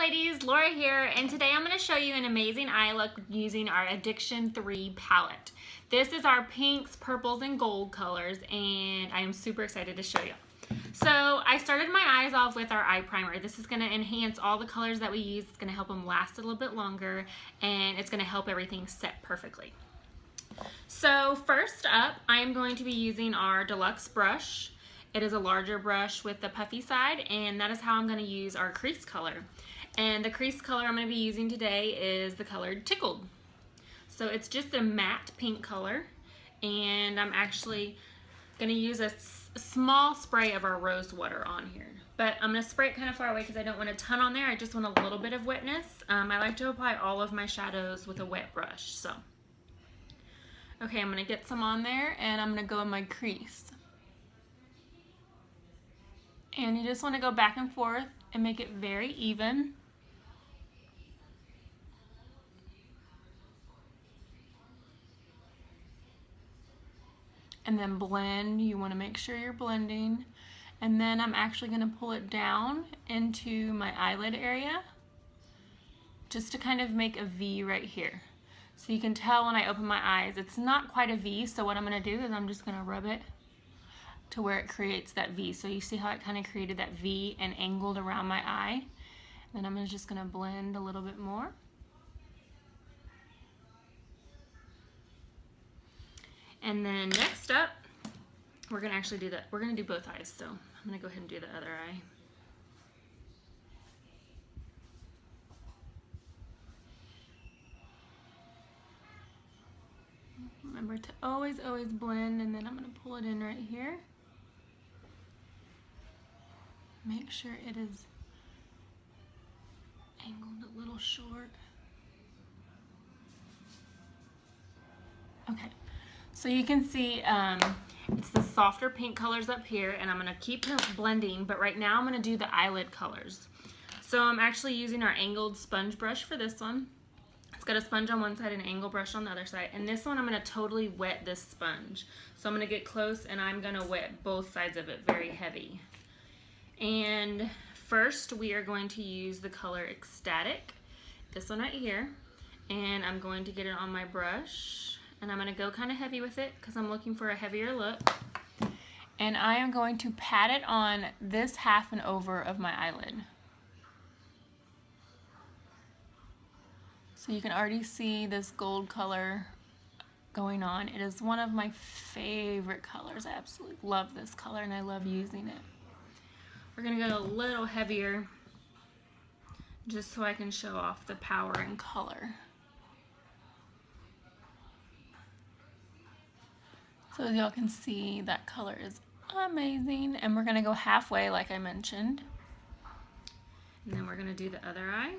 ladies, Laura here, and today I'm going to show you an amazing eye look using our Addiction 3 palette. This is our pinks, purples, and gold colors, and I am super excited to show you. So I started my eyes off with our eye primer. This is going to enhance all the colors that we use. It's going to help them last a little bit longer, and it's going to help everything set perfectly. So first up, I'm going to be using our deluxe brush. It is a larger brush with the puffy side, and that is how I'm going to use our crease color. And the crease color I'm going to be using today is the color Tickled. So it's just a matte pink color, and I'm actually going to use a small spray of our rose water on here. But I'm going to spray it kind of far away because I don't want a ton on there. I just want a little bit of wetness. I like to apply all of my shadows with a wet brush. So, okay, I'm going to get some on there, and I'm going to go in my crease. And you just want to go back and forth and make it very even. And then blend. You want to make sure you're blending. And then I'm actually going to pull it down into my eyelid area just to kind of make a V right here. So you can tell when I open my eyes it's not quite a V, so what I'm going to do is I'm just going to rub it to where it creates that V. So you see how it kind of created that V and angled around my eye. Then I'm just going to blend a little bit more. And then next up, we're going to actually do that. We're going to do both eyes. So I'm going to go ahead and do the other eye. Remember to always blend, and then I'm going to pull it in right here. Make sure it is angled a little short. Okay, so you can see it's the softer pink colors up here, and I'm going to keep blending, but right now I'm going to do the eyelid colors. So I'm actually using our angled sponge brush for this one. It's got a sponge on one side and an angle brush on the other side, and this one I'm going to totally wet this sponge. So I'm going to get close, and I'm going to wet both sides of it very heavy. And first we are going to use the color Ecstatic, this one right here, and I'm going to get it on my brush, and I'm going to go kind of heavy with it because I'm looking for a heavier look. And I am going to pat it on this half and over of my eyelid. So you can already see this gold color going on. It is one of my favorite colors. I absolutely love this color, and I love using it. We're going to go a little heavier just so I can show off the power and color. So as y'all can see, that color is amazing. And we're going to go halfway like I mentioned. And then we're going to do the other eye.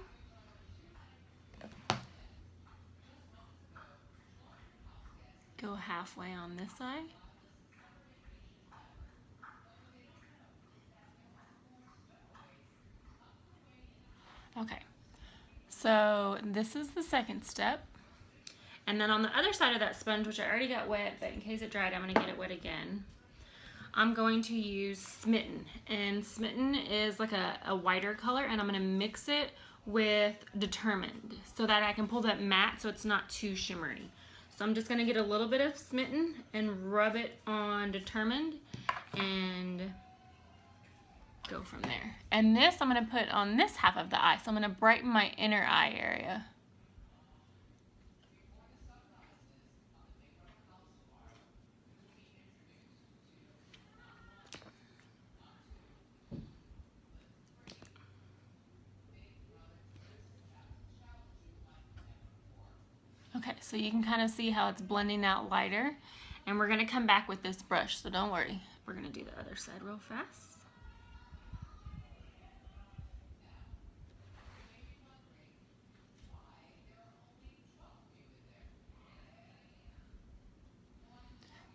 Go halfway on this eye. Okay, so this is the second step. And then on the other side of that sponge, which I already got wet, but in case it dried, I'm going to get it wet again. I'm going to use Smitten. And Smitten is like a whiter color, and I'm going to mix it with Determined so that I can pull that matte so it's not too shimmery. So I'm just going to get a little bit of Smitten and rub it on Determined and go from there. And this I'm going to put on this half of the eye. So I'm going to brighten my inner eye area. Okay, so you can kind of see how it's blending out lighter. And we're going to come back with this brush, so don't worry. We're going to do the other side real fast.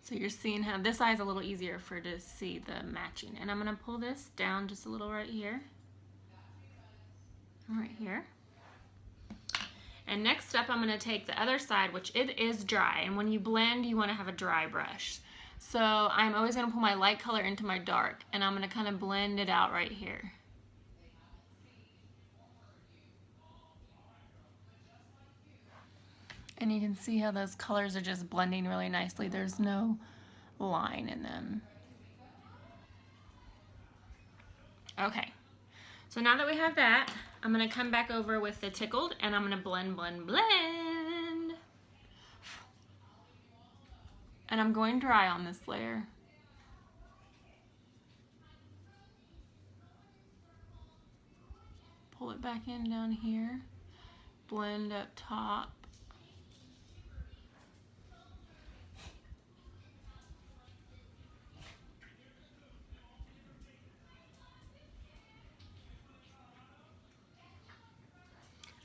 So you're seeing how this eye is a little easier to see the matching. And I'm going to pull this down just a little right here. Right here. And next up, I'm going to take the other side, which it is dry. And when you blend, you want to have a dry brush. So I'm always going to pull my light color into my dark, and I'm going to kind of blend it out right here. And you can see how those colors are just blending really nicely. There's no line in them. Okay, so now that we have that, I'm gonna come back over with the Tickled and I'm gonna blend, blend, blend. And I'm going dry on this layer. Pull it back in down here, blend up top.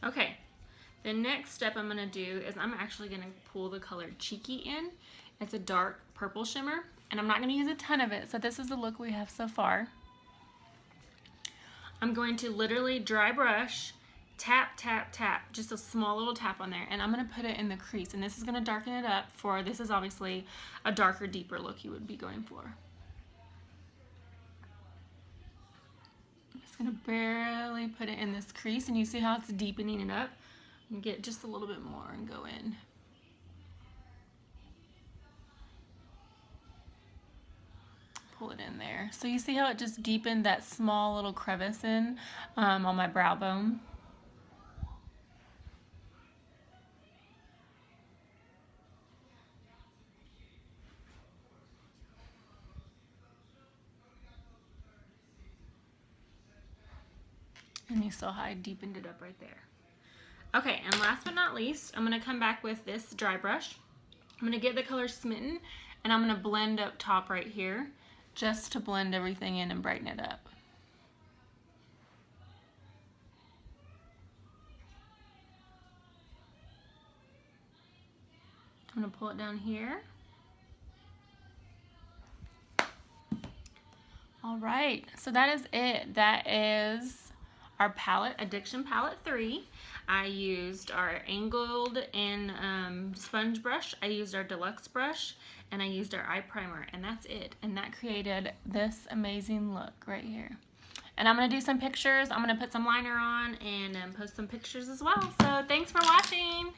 Okay, the next step I'm gonna do is I'm actually gonna pull the color Cheeky in. It's a dark purple shimmer, and I'm not gonna use a ton of it, so this is the look we have so far. I'm going to literally dry brush, tap, tap, tap, just a small little tap on there, and I'm gonna put it in the crease, and this is gonna darken it up for, this is obviously a darker, deeper look you would be going for. I'm just gonna barely put it in this crease, and you see how it's deepening it up? And get just a little bit more and go in. Pull it in there. So you see how it just deepened that small little crevice in on my brow bone? And you saw how I deepened it up right there. Okay, and last but not least, I'm gonna come back with this dry brush. I'm gonna get the color Smitten, and I'm gonna blend up top right here, just to blend everything in and brighten it up. I'm gonna pull it down here. All right, so that is it. That is our palette, Addiction Palette 3. I used our angled and sponge brush. I used our deluxe brush, and I used our eye primer, and that's it. And that created this amazing look right here. And I'm gonna do some pictures. I'm gonna put some liner on and post some pictures as well. So thanks for watching.